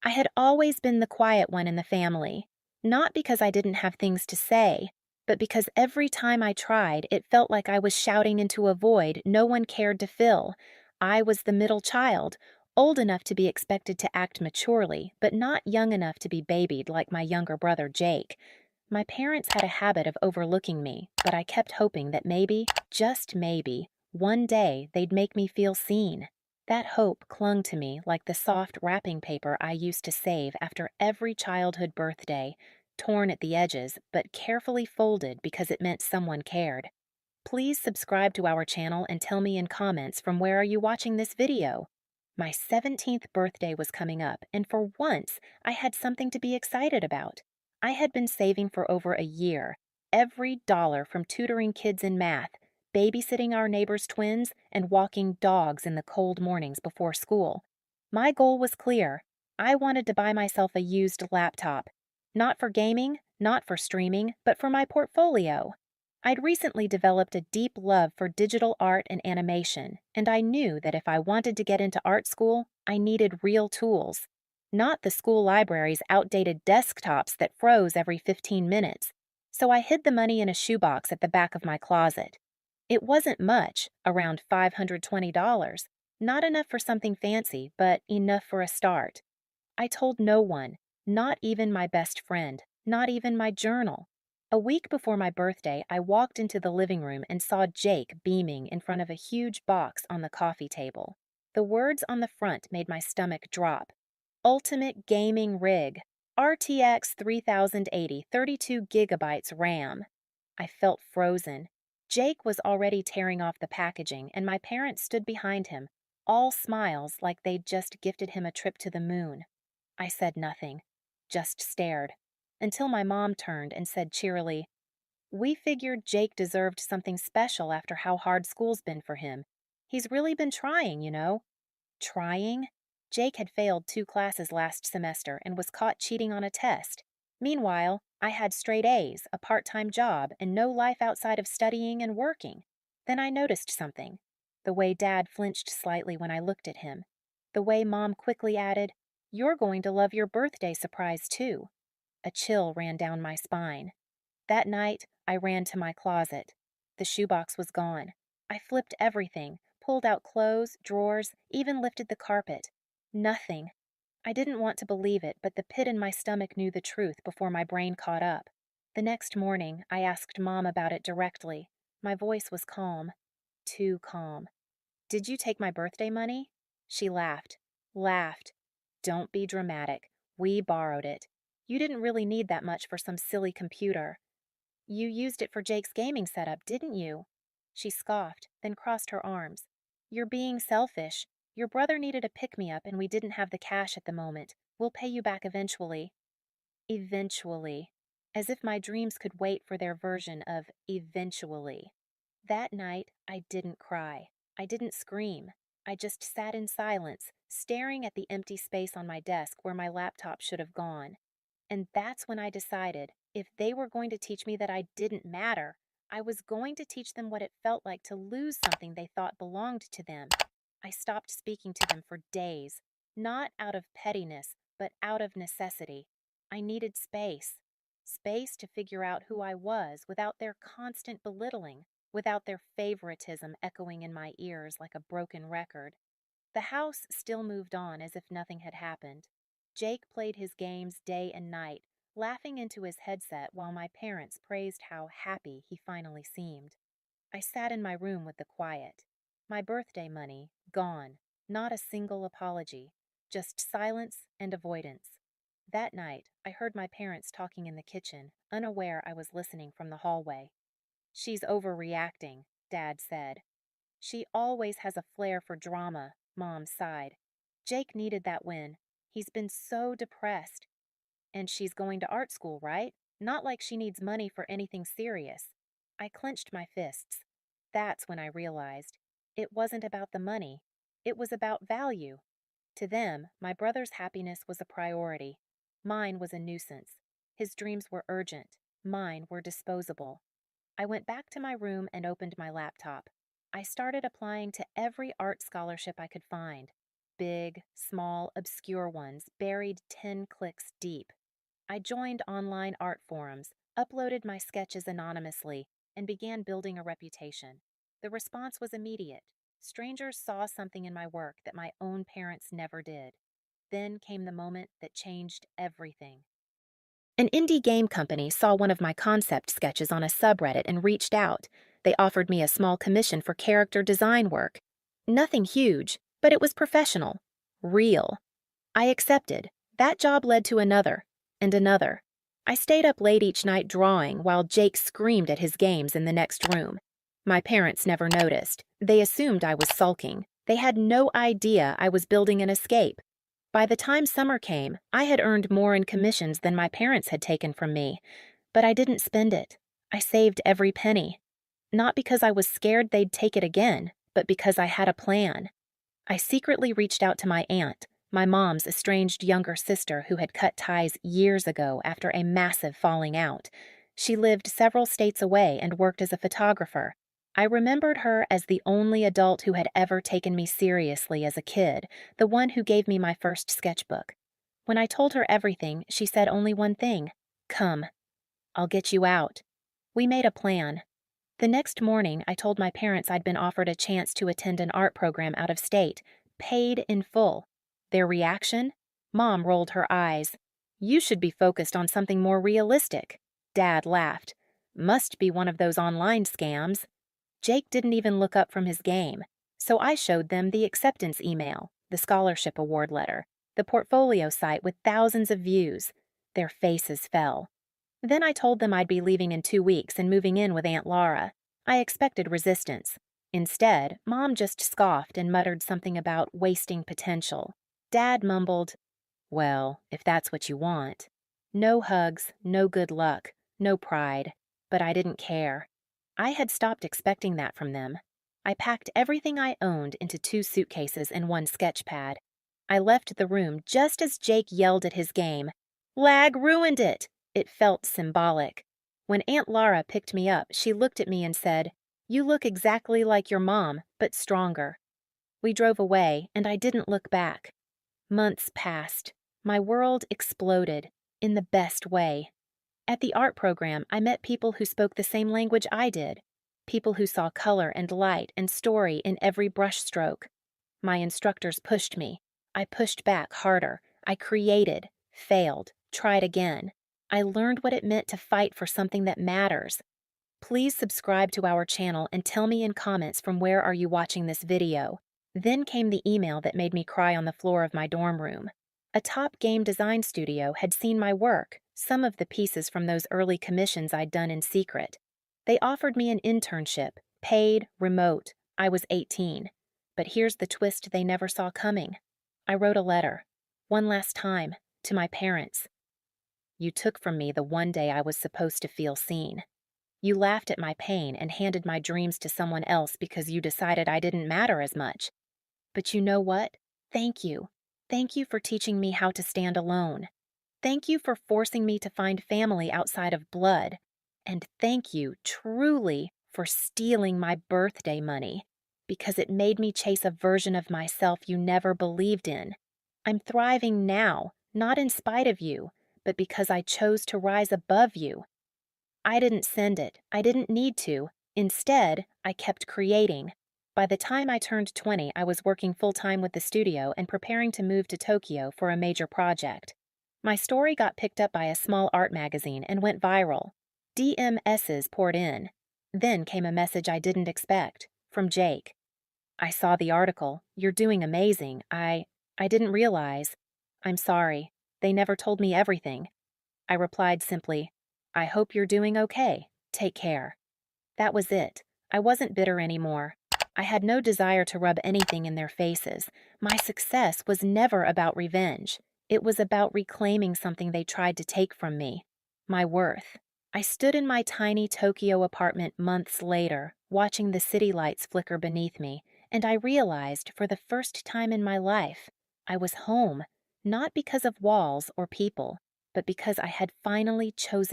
I had always been the quiet one in the family, not because I didn't have things to say, but because every time I tried, it felt like I was shouting into a void no one cared to fill. I was the middle child, old enough to be expected to act maturely, but not young enough to be babied like my younger brother Jake. My parents had a habit of overlooking me, but I kept hoping that maybe, just maybe, one day they'd make me feel seen. That hope clung to me like the soft wrapping paper I used to save after every childhood birthday, torn at the edges but carefully folded because it meant someone cared. Please subscribe to our channel and tell me in comments from where are you watching this video. My 17th birthday was coming up, and for once, I had something to be excited about. I had been saving for over a year, every dollar from tutoring kids in math, babysitting our neighbors' twins, and walking dogs in the cold mornings before school. My goal was clear. I wanted to buy myself a used laptop. Not for gaming, not for streaming, but for my portfolio. I'd recently developed a deep love for digital art and animation, and I knew that if I wanted to get into art school, I needed real tools. Not the school library's outdated desktops that froze every 15 minutes. So I hid the money in a shoebox at the back of my closet. It wasn't much, around $520. Not enough for something fancy, but enough for a start. I told no one, not even my best friend, not even my journal. A week before my birthday, I walked into the living room and saw Jake beaming in front of a huge box on the coffee table. The words on the front made my stomach drop. Ultimate Gaming Rig, RTX 3080, 32 gigabytes RAM. I felt frozen. Jake was already tearing off the packaging, and my parents stood behind him, all smiles like they'd just gifted him a trip to the moon. I said nothing, just stared, until my mom turned and said cheerily, "We figured Jake deserved something special after how hard school's been for him. He's really been trying, you know." Trying? Jake had failed 2 classes last semester and was caught cheating on a test. Meanwhile, I had straight A's, a part-time job, and no life outside of studying and working. Then I noticed something. The way Dad flinched slightly when I looked at him. The way Mom quickly added, "You're going to love your birthday surprise, too." A chill ran down my spine. That night, I ran to my closet. The shoebox was gone. I flipped everything, pulled out clothes, drawers, even lifted the carpet. Nothing. I didn't want to believe it, but the pit in my stomach knew the truth before my brain caught up. The next morning, I asked Mom about it directly. My voice was calm. Too calm. "Did you take my birthday money?" She laughed. Laughed. "Don't be dramatic. We borrowed it. You didn't really need that much for some silly computer." "You used it for Jake's gaming setup, didn't you?" She scoffed, then crossed her arms. "You're being selfish. Your brother needed a pick-me-up and we didn't have the cash at the moment. We'll pay you back eventually." Eventually. As if my dreams could wait for their version of eventually. That night, I didn't cry. I didn't scream. I just sat in silence, staring at the empty space on my desk where my laptop should have gone. And that's when I decided, if they were going to teach me that I didn't matter, I was going to teach them what it felt like to lose something they thought belonged to them. I stopped speaking to them for days, not out of pettiness, but out of necessity. I needed space. Space to figure out who I was without their constant belittling, without their favoritism echoing in my ears like a broken record. The house still moved on as if nothing had happened. Jake played his games day and night, laughing into his headset while my parents praised how happy he finally seemed. I sat in my room with the quiet. My birthday money, gone. Not a single apology. Just silence and avoidance. That night, I heard my parents talking in the kitchen, unaware I was listening from the hallway. "She's overreacting," Dad said. "She always has a flair for drama," Mom sighed. "Jake needed that win. He's been so depressed. And she's going to art school, right? Not like she needs money for anything serious." I clenched my fists. That's when I realized. It wasn't about the money. It was about value. To them, my brother's happiness was a priority. Mine was a nuisance. His dreams were urgent. Mine were disposable. I went back to my room and opened my laptop. I started applying to every art scholarship I could find. big, small, obscure ones buried 10 clicks deep. I joined online art forums, uploaded my sketches anonymously, and began building a reputation. The response was immediate. Strangers saw something in my work that my own parents never did. Then came the moment that changed everything. An indie game company saw one of my concept sketches on a subreddit and reached out. They offered me a small commission for character design work. Nothing huge, but it was professional. Real. I accepted. That job led to another, and another. I stayed up late each night drawing while Jake screamed at his games in the next room. My parents never noticed. They assumed I was sulking. They had no idea I was building an escape. By the time summer came, I had earned more in commissions than my parents had taken from me. But I didn't spend it. I saved every penny. Not because I was scared they'd take it again, but because I had a plan. I secretly reached out to my aunt, my mom's estranged younger sister who had cut ties years ago after a massive falling out. She lived several states away and worked as a photographer. I remembered her as the only adult who had ever taken me seriously as a kid, the one who gave me my first sketchbook. When I told her everything, she said only one thing: "Come. I'll get you out." We made a plan. The next morning, I told my parents I'd been offered a chance to attend an art program out of state, paid in full. Their reaction? Mom rolled her eyes. "You should be focused on something more realistic." Dad laughed. "Must be one of those online scams." Jake didn't even look up from his game, so I showed them the acceptance email, the scholarship award letter, the portfolio site with thousands of views. Their faces fell. Then I told them I'd be leaving in 2 weeks and moving in with Aunt Laura. I expected resistance. Instead, Mom just scoffed and muttered something about wasting potential. Dad mumbled, "Well, if that's what you want." No hugs, no good luck, no pride. But I didn't care. I had stopped expecting that from them. I packed everything I owned into 2 suitcases and 1 sketch pad. I left the room just as Jake yelled at his game. "Lag ruined it!" It felt symbolic. When Aunt Laura picked me up, she looked at me and said, "You look exactly like your mom, but stronger." We drove away, and I didn't look back. Months passed. My world exploded, in the best way. At the art program, I met people who spoke the same language I did, people who saw color and light and story in every brushstroke. My instructors pushed me. I pushed back harder. I created, failed, tried again. I learned what it meant to fight for something that matters. Please subscribe to our channel and tell me in comments from where are you watching this video. Then came the email that made me cry on the floor of my dorm room. A top game design studio had seen my work, some of the pieces from those early commissions I'd done in secret. They offered me an internship, paid, remote. I was 18. But here's the twist they never saw coming. I wrote a letter, one last time, to my parents. "You took from me the one day I was supposed to feel seen. You laughed at my pain and handed my dreams to someone else because you decided I didn't matter as much. But you know what? Thank you. Thank you for teaching me how to stand alone. Thank you for forcing me to find family outside of blood. And thank you, truly, for stealing my birthday money, because it made me chase a version of myself you never believed in. I'm thriving now, not in spite of you, but because I chose to rise above you. I didn't send it. I didn't need to. Instead, I kept creating. By the time I turned 20, I was working full-time with the studio and preparing to move to Tokyo for a major project. My story got picked up by a small art magazine and went viral. DMSs poured in. Then came a message I didn't expect, from Jake. "I saw the article. You're doing amazing. I didn't realize. I'm sorry. They never told me everything." I replied simply, "I hope you're doing okay. Take care." That was it. I wasn't bitter anymore. I had no desire to rub anything in their faces. My success was never about revenge. It was about reclaiming something they tried to take from me. My worth. I stood in my tiny Tokyo apartment months later, watching the city lights flicker beneath me, and I realized for the first time in my life, I was home, not because of walls or people, but because I had finally chosen